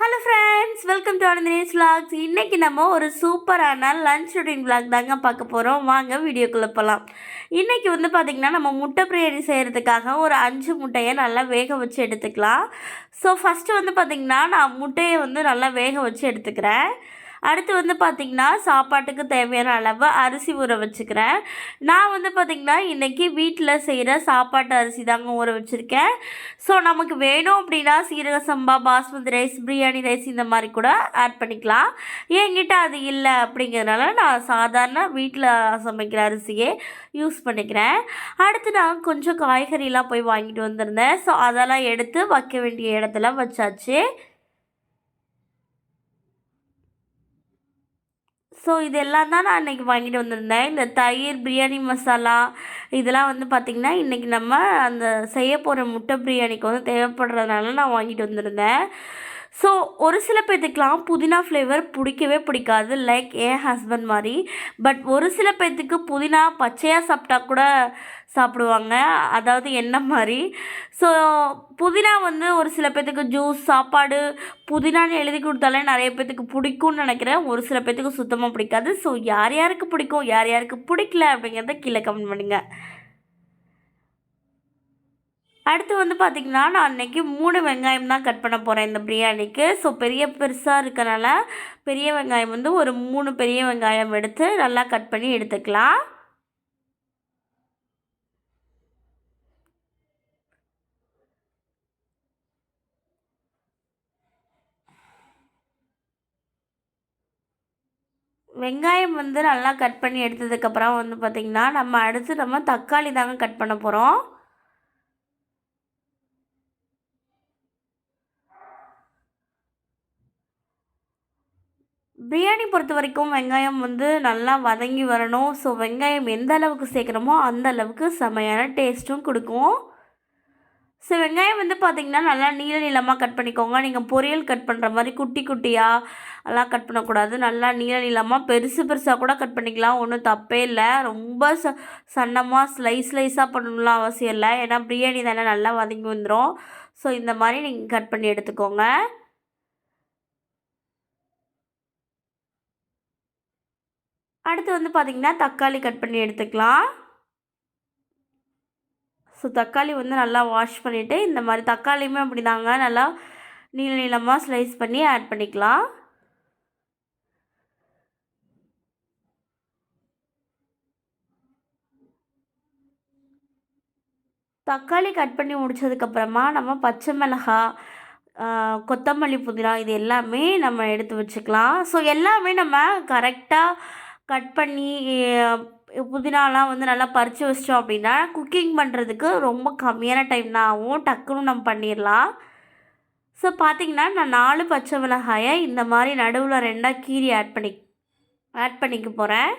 Hello friends, welcome to Dinesh vlogs. இன்றைக்கி நம்ம ஒரு சூப்பரான லன்ச் ரொட்டீன் vlog தாங்க பார்க்க போகிறோம். வாங்க வீடியோக்குள்ளே போகலாம். இன்றைக்கி பார்த்திங்கன்னா நம்ம முட்டை பிரியாணி செய்கிறதுக்காக ஒரு 5 முட்டையை நல்லா வேக வச்சு எடுத்துக்கலாம். ஸோ ஃபஸ்ட்டு பார்த்திங்கன்னா நான் முட்டையை நல்லா வேக வச்சு எடுத்துக்கிறேன். அடுத்து பார்த்திங்கன்னா சாப்பாட்டுக்கு தேவையான அளவு அரிசி ஊற வச்சுக்கிறேன். நான் பார்த்திங்கன்னா இன்றைக்கி வீட்டில் செய்கிற சாப்பாட்டு அரிசி தாங்க ஊற வச்சுருக்கேன். ஸோ நமக்கு வேணும் அப்படின்னா சீரக சம்பா, பாஸ்மதி ரைஸ், பிரியாணி ரைஸ் இந்த மாதிரி கூட ஆட் பண்ணிக்கலாம். என்கிட்ட அது இல்லை அப்படிங்கிறதுனால நான் சாதாரண வீட்டில் சமைக்கிற அரிசியே யூஸ் பண்ணிக்கிறேன். அடுத்து நான் கொஞ்சம் காய்கறிலாம் போய் வாங்கிட்டு வந்திருந்தேன். ஸோ அதெல்லாம் எடுத்து வைக்க வேண்டிய இடத்துல வச்சாச்சு. ஸோ இதெல்லாம் தான் நான் இன்றைக்கி வாங்கிட்டு வந்திருந்தேன். இந்த தயிர், பிரியாணி மசாலா இதெல்லாம் பார்த்திங்கன்னா இன்றைக்கி நம்ம அந்த செய்ய போகிற முட்டை பிரியாணிக்கு தேவைப்படுறதுனால நான் வாங்கிட்டு வந்திருந்தேன். ஸோ ஒரு சில பேர்த்துக்கெலாம் புதினா ஃப்ளேவர் பிடிக்கவே பிடிக்காது, லைக் என் ஹஸ்பண்ட் மாதிரி. பட் ஒரு சில பேர்த்துக்கு புதினா பச்சையாக சாப்பிட்டா கூட சாப்பிடுவாங்க, அதாவது என்ன மாதிரி. ஸோ புதினா ஒரு சில பேர்த்துக்கு ஜூஸ், சாப்பாடு புதினான்னு எழுதி கொடுத்தாலே நிறைய பேர்த்துக்கு பிடிக்கும்னு நினைக்கிறேன். ஒரு சில பேர்த்துக்கு சுத்தமாக பிடிக்காது. ஸோ யார் யாருக்கு பிடிக்கும், யார் யாருக்கு பிடிக்கல அப்படிங்கிறத கீழே கமெண்ட் பண்ணுங்கள். அடுத்து பார்த்திங்கன்னா நான் அன்றைக்கி 3 வெங்காயம் தான் கட் பண்ண போகிறேன் இந்த பிரியாணிக்கு. ஸோ பெருசாக இருக்கனால பெரிய வெங்காயம் ஒரு 3 பெரிய வெங்காயம் எடுத்து நல்லா கட் பண்ணி எடுத்துக்கலாம். வெங்காயம் நல்லா கட் பண்ணி எடுத்ததுக்கப்புறம் பார்த்திங்கன்னா நம்ம தக்காளி தாங்க கட் பண்ண போகிறோம். பிரியாணி பொறுத்த வரைக்கும் வெங்காயம் நல்லா வதங்கி வரணும். ஸோ வெங்காயம் எந்த அளவுக்கு சேர்க்குறோமோ அந்த அளவுக்கு செமையான டேஸ்ட்டும் கொடுக்கும். ஸோ வெங்காயம் பார்த்திங்கன்னா நல்லா நீளமாக கட் பண்ணிக்கோங்க. நீங்கள் பொரியல் கட் பண்ணுற மாதிரி குட்டி குட்டியாக எல்லாம் கட் பண்ணக்கூடாது. நல்லா நீளமாக பெருசாக கூட கட் பண்ணிக்கலாம், ஒன்றும் தப்பே இல்லை. ரொம்ப சன்னமாக ஸ்லைஸாக பண்ணணும்லாம் அவசியம் இல்லை, ஏன்னா பிரியாணி தானே நல்லா வதங்கி வந்துடும். ஸோ இந்த மாதிரி நீங்கள் கட் பண்ணி எடுத்துக்கோங்க. அடுத்து பார்த்திங்கன்னா தக்காளி கட் பண்ணி எடுத்துக்கலாம். ஸோ தக்காளி நல்லா வாஷ் பண்ணிவிட்டு இந்த மாதிரி தக்காளியுமே அப்படி தாங்க நல்லா நீளமாக ஸ்லைஸ் பண்ணி ஆட் பண்ணிக்கலாம். தக்காளி கட் பண்ணி முடித்ததுக்கப்புறமா நம்ம பச்சை மிளகாய், கொத்தமல்லி, புதினா இது எல்லாமே நம்ம எடுத்து வச்சுக்கலாம். ஸோ எல்லாமே நம்ம கரெக்டாக கட் பண்ணி புதினாலாம் நல்லா பறித்து வச்சிட்டோம் அப்படின்னா குக்கிங் பண்ணுறதுக்கு ரொம்ப கம்மியான டைம் தான் ஆகும், டக்குன்னு நம்ம பண்ணிடலாம். ஸோ பார்த்திங்கன்னா நான் 4 பச்சை மிளகாயை இந்த மாதிரி நடுவில் 2ஆக கீரி ஆட் பண்ணிக்க போகிறேன்.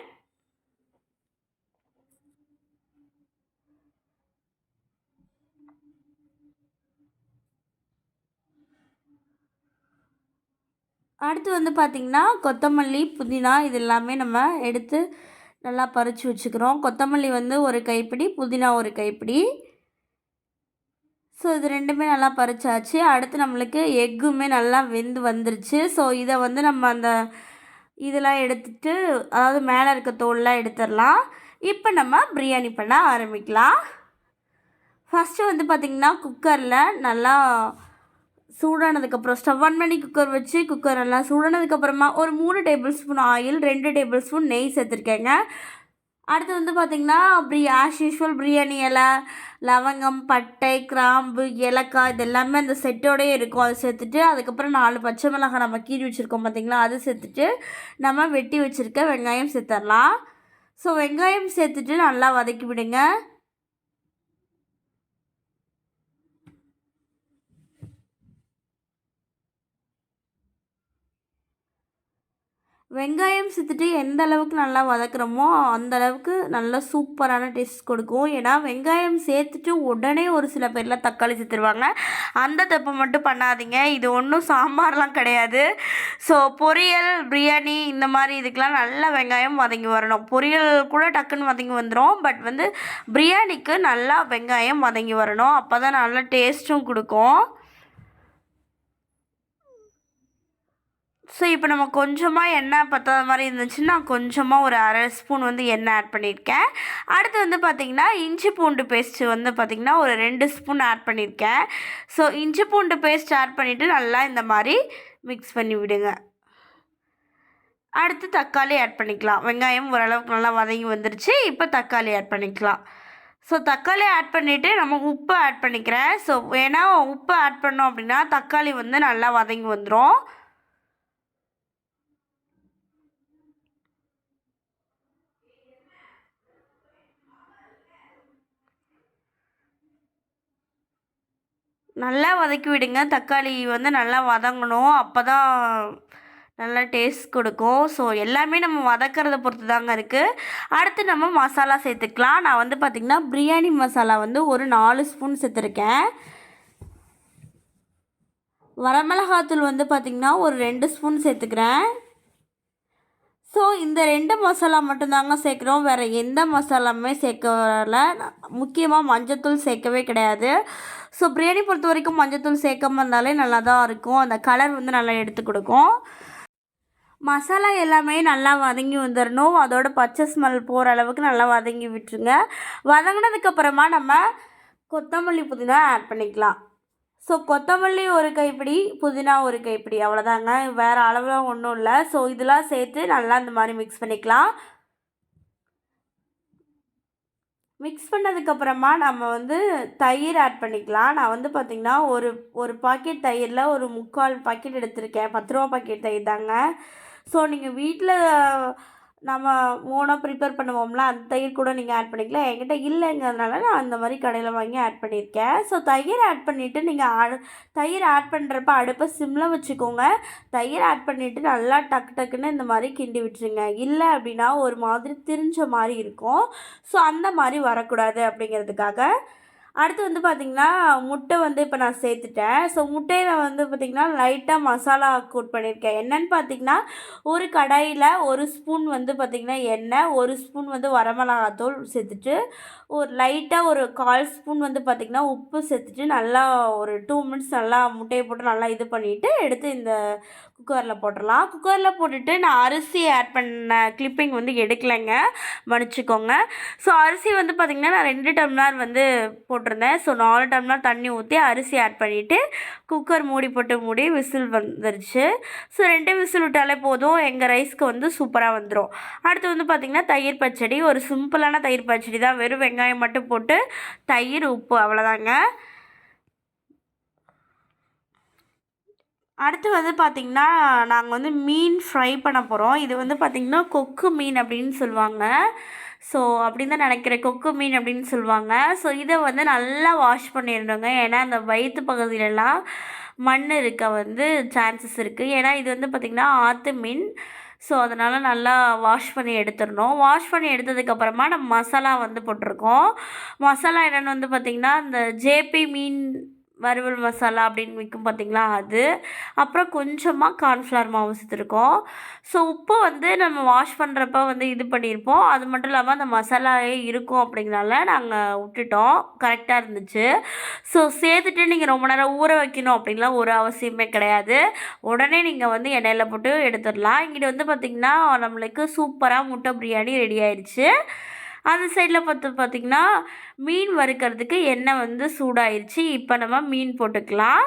அடுத்து பார்த்திங்கன்னா கொத்தமல்லி, புதினா இது எல்லாமே நம்ம எடுத்து நல்லா பறித்து வச்சுக்கிறோம். கொத்தமல்லி ஒரு கைப்பிடி, புதினா ஒரு கைப்பிடி. ஸோ இது ரெண்டுமே நல்லா பறிச்சாச்சு. அடுத்து நம்மளுக்கு எக்குமே நல்லா வெந்து வந்துருச்சு. ஸோ இதை நம்ம அந்த இதெல்லாம் எடுத்துட்டு, அதாவது மேலே இருக்க தோல்லாம் எடுத்துடலாம். இப்போ நம்ம பிரியாணி பண்ண ஆரம்பிக்கலாம். ஃபஸ்ட்டு பார்த்திங்கன்னா குக்கரில் நல்லா சூடானதுக்கப்புறம் ஸ்டவ் ஆன் பண்ணி குக்கர் வச்சு குக்கர் நல்லா சூடானதுக்கப்புறமா ஒரு 3 table spoon oil, 2 table spoon நெய் சேர்த்துருக்கேங்க. அடுத்து பார்த்திங்கன்னா ஆஸ் யூஷுவல் பிரியாணி இலை, லவங்கம், பட்டை, கிராம்பு, ஏலக்காய் இது எல்லாமே அந்த செட்டோடையே இருக்கும். அதை சேர்த்துட்டு அதுக்கப்புறம் 4 பச்சை மிளகாய் நம்ம கீறி வச்சுருக்கோம் பார்த்திங்களா, அது சேர்த்துட்டு நம்ம வெட்டி வச்சுருக்க வெங்காயம் சேர்த்துடலாம். ஸோ வெங்காயம் சேர்த்துட்டு நல்லா வதக்கி விடுங்க. வெங்காயம் சேர்த்துட்டு எந்த அளவுக்கு நல்லா வதக்குறோமோ அந்த அளவுக்கு நல்லா சூப்பரான டேஸ்ட் கொடுக்கும். ஏன்னா வெங்காயம் சேர்த்துட்டு உடனே ஒரு சில பேர்லாம் தக்காளி சேர்த்துருவாங்க, அந்த தப்பு மட்டும் பண்ணாதீங்க. இது ஒன்றும் சாம்பார்லாம் கிடையாது. ஸோ பொரியல், பிரியாணி இந்த மாதிரி இதுக்கெலாம் நல்லா வெங்காயம் வதங்கி வரணும். பொரியல் கூட டக்குன்னு வதங்கி வந்துடும், பட் பிரியாணிக்கு நல்லா வெங்காயம் வதங்கி வரணும், அப்போ தான் நல்லா டேஸ்ட்டும் கொடுக்கும். ஸோ இப்போ நம்ம கொஞ்சமாக எண்ணெய் பற்றாத மாதிரி இருந்துச்சுன்னா கொஞ்சமாக ஒரு அரை ஸ்பூன் வந்து எண்ணெய் ஆட் பண்ணியிருக்கேன். அடுத்து வந்து பார்த்திங்கன்னா இஞ்சி பூண்டு பேஸ்ட்டு வந்து பார்த்திங்கன்னா ஒரு 2 ஸ்பூன் ஆட் பண்ணியிருக்கேன். ஸோ இஞ்சி பூண்டு பேஸ்ட் ஆட் பண்ணிவிட்டு நல்லா இந்த மாதிரி மிக்ஸ் பண்ணி விடுங்க. அடுத்து தக்காளி ஆட் பண்ணிக்கலாம். வெங்காயம் ஓரளவுக்கு நல்லா வதங்கி வந்துருச்சு. இப்போ தக்காளி ஆட் பண்ணிக்கலாம். ஸோ தக்காளி ஆட் பண்ணிவிட்டு நம்ம உப்பு ஆட் பண்ணிக்கிறேன். ஸோ ஏன்னா உப்பு ஆட் பண்ணோம் அப்படின்னா தக்காளி வந்து நல்லா வதங்கி வந்துடும். நல்லா வதக்கி விடுங்க. தக்காளி வந்து நல்லா வதங்கணும். அப்போ தான் நல்லா டேஸ்ட் கொடுக்கும். ஸோ எல்லாமே நம்ம வதக்கிறத பொறுத்து தாங்க இருக்குது. அடுத்து நம்ம மசாலா சேர்த்துக்கலாம். நான் வந்து பார்த்திங்கன்னா பிரியாணி மசாலா வந்து ஒரு 4 ஸ்பூன் சேர்த்துருக்கேன். வரமிளகாத்தூள் வந்து பார்த்திங்கன்னா ஒரு 2 ஸ்பூன் சேர்த்துக்கிறேன். ஸோ இந்த 2 மசாலா மட்டும்தாங்க சேர்க்குறோம். வேறு எந்த மசாலாவுமே சேர்க்கல. முக்கியமாக மஞ்சத்தூள் சேர்க்கவே கிடையாது. ஸோ பிரியாணி பொறுத்த வரைக்கும் மஞ்சத்தூள் சேர்க்காம இருந்தாலே நல்லா தான் இருக்கும். அந்த கலர் வந்து நல்லா எடுத்து கொடுக்கும். மசாலா எல்லாமே நல்லா வதங்கி வந்துடணும். அதோட பச்சை ஸ்மெல் போகிற அளவுக்கு நல்லா வதங்கி விட்டுருங்க. வதங்கினதுக்கப்புறமா நம்ம கொத்தமல்லி புதினா ஆட் பண்ணிக்கலாம். ஸோ கொத்தமல்லி ஒரு கைப்பிடி, புதினா ஒரு கைப்பிடி, அவ்வளோதாங்க. வேறு அளவுலாம் ஒன்றும் இல்லை. ஸோ இதெல்லாம் சேர்த்து நல்லா இந்த மாதிரி மிக்ஸ் பண்ணிக்கலாம். மிக்ஸ் பண்ணதுக்கப்புறமா நம்ம வந்து தயிர் ஆட் பண்ணிக்கலாம். நான் வந்து பார்த்திங்கன்னா ஒரு பாக்கெட் தயிரில் ஒரு 3/4 பாக்கெட் எடுத்திருக்கேன். 10 ரூபா பாக்கெட் தயிர் தாங்க. ஸோ நீங்கள் வீட்டில் நம்ம ஓனாக ப்ரிப்பேர் பண்ணுவோம்ல, அந்த தயிர் கூட நீங்கள் ஆட் பண்ணிக்கலாம். என்கிட்ட இல்லைங்கிறதுனால நான் அந்த மாதிரி கடையில் வாங்கி ஆட் பண்ணியிருக்கேன். ஸோ தயிர் ஆட் பண்ணிவிட்டு நீங்கள் தயிர் ஆட் பண்ணுறப்ப அடுப்பை சிம்மில் வச்சுக்கோங்க. தயிர் ஆட் பண்ணிவிட்டு நல்லா டக்குன்னு இந்த மாதிரி கிண்டி விட்டுருங்க. இல்லை அப்படின்னா ஒரு மாதிரி திரிஞ்ச மாதிரி இருக்கும். ஸோ அந்த மாதிரி வரக்கூடாது அப்படிங்கிறதுக்காக. அடுத்து வந்து பார்த்திங்கன்னா முட்டை வந்து இப்போ நான் சேர்த்துட்டேன். ஸோ முட்டையில் வந்து பார்த்திங்கன்னா லைட்டாக மசாலா கோட் பண்ணியிருக்கேன். என்னென்னு பார்த்திங்கன்னா ஒரு கடாயில் 1 ஸ்பூன் வந்து பார்த்திங்கன்னா எண்ணெய், 1 ஸ்பூன் வந்து வரமிளகாத்தூள் சேர்த்துட்டு ஒரு லைட்டாக ஒரு 1/4 ஸ்பூன் வந்து பார்த்திங்கன்னா உப்பு சேர்த்துட்டு நல்லா ஒரு 2 மினிட்ஸ் நல்லா முட்டையை போட்டு நல்லா இது பண்ணிவிட்டு எடுத்து இந்த குக்கரில் போட்டுடலாம். குக்கரில் போட்டுட்டு நான் அரிசி ஆட் பண்ண கிளிப்பிங் வந்து எடுக்கலைங்க, மன்னிச்சிக்கோங்க. ஸோ அரிசி வந்து பார்த்திங்கன்னா நான் 2 டம்ளர் வந்து போட்டிருந்தேன். ஸோ 4 டம்ளர் தண்ணி ஊற்றி அரிசி ஆட் பண்ணிவிட்டு குக்கர் மூடி விசில் வந்துருச்சு. ஸோ 2 விசில் விட்டாலே போதும், எங்கள் ரைஸ்க்கு வந்து சூப்பராக வந்துடும். அடுத்து வந்து பார்த்திங்கன்னா தயிர் பச்சடி, ஒரு சிம்பிளான தயிர் பச்சடி தான். வெறும் வெங்காயம் மட்டும் போட்டு தயிர், உப்பு, அவ்வளோதாங்க. அடுத்து வந்து பார்த்திங்கன்னா நாங்கள் வந்து மீன் ஃப்ரை பண்ண போகிறோம். இது வந்து பார்த்திங்கன்னா கொக்கு மீன் அப்படின்னு சொல்லுவாங்க. ஸோ அப்படின்னு தான் நினைக்கிறேன், கொக்கு மீன் அப்படின்னு சொல்லுவாங்க. ஸோ இதை வந்து நல்லா வாஷ் பண்ணிடணுங்க. ஏன்னா அந்த வயிற்று பகுதியிலலாம் மண் இருக்க வந்து சான்சஸ் இருக்குது. ஏன்னா இது வந்து பார்த்திங்கன்னா ஆற்று மீன். ஸோ அதனால் நல்லா வாஷ் பண்ணி எடுத்துடணும். வாஷ் பண்ணி எடுத்ததுக்கப்புறமா நம்ம மசாலா வந்து போட்டிருக்கோம். மசாலா என்னென்னு வந்து பார்த்திங்கன்னா இந்த ஜேபி மீன் வறுவல் மசாலா அப்படின்னு விற்கும் பார்த்திங்களா, அது. அப்புறம் கொஞ்சமாக கார்ன்ஃப்ளவர் மாவு சேர்த்துருக்கோம். ஸோ உப்பு வந்து நம்ம வாஷ் பண்ணுறப்ப வந்து இது பண்ணியிருப்போம். அது மட்டும் இல்லாமல் அந்த மசாலாவே இருக்கும் அப்படிங்கிறனால நாங்கள் விட்டுட்டோம். கரெக்டாக இருந்துச்சு. ஸோ சேர்த்துட்டு நீங்கள் ரொம்ப நேரம் ஊற வைக்கணும் அப்படின்லாம் ஒரு அவசியமே கிடையாது. உடனே நீங்கள் வந்து எண்ணெயில் போட்டு எடுத்துடலாம். இங்கிட்ட வந்து பார்த்திங்கன்னா நம்மளுக்கு சூப்பராக முட்டை பிரியாணி ரெடி ஆயிடுச்சு. அந்த சைடில் பார்த்திங்கன்னா மீன் வறுக்கிறதுக்கு எண்ணெய் வந்து சூடாயிருச்சு. இப்போ நம்ம மீன் போட்டுக்கலாம்.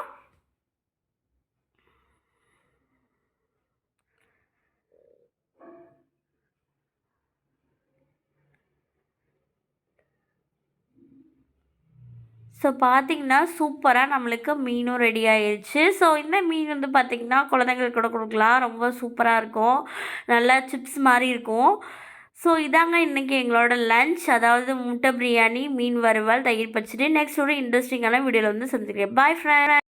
ஸோ பார்த்திங்கன்னா சூப்பராக நம்மளுக்கு மீனும் ரெடி ஆயிடுச்சு. ஸோ இந்த மீன் வந்து பார்த்திங்கன்னா குழந்தைங்களுக்கு கூட கொடுக்கலாம். ரொம்ப சூப்பராக இருக்கும். நல்லா சிப்ஸ் மாதிரி இருக்கும். ஸோ இதாங்க இன்றைக்கி எங்களோட லன்ச். அதாவது முட்டை பிரியாணி, மீன் வறுவல், தயிர் பச்சடி. நெக்ஸ்ட் ஒரு இன்ட்ரெஸ்டிங்கான வீடியோவில் வந்து சந்திக்கிறேன். பாய் ஃப்ரெண்ட்.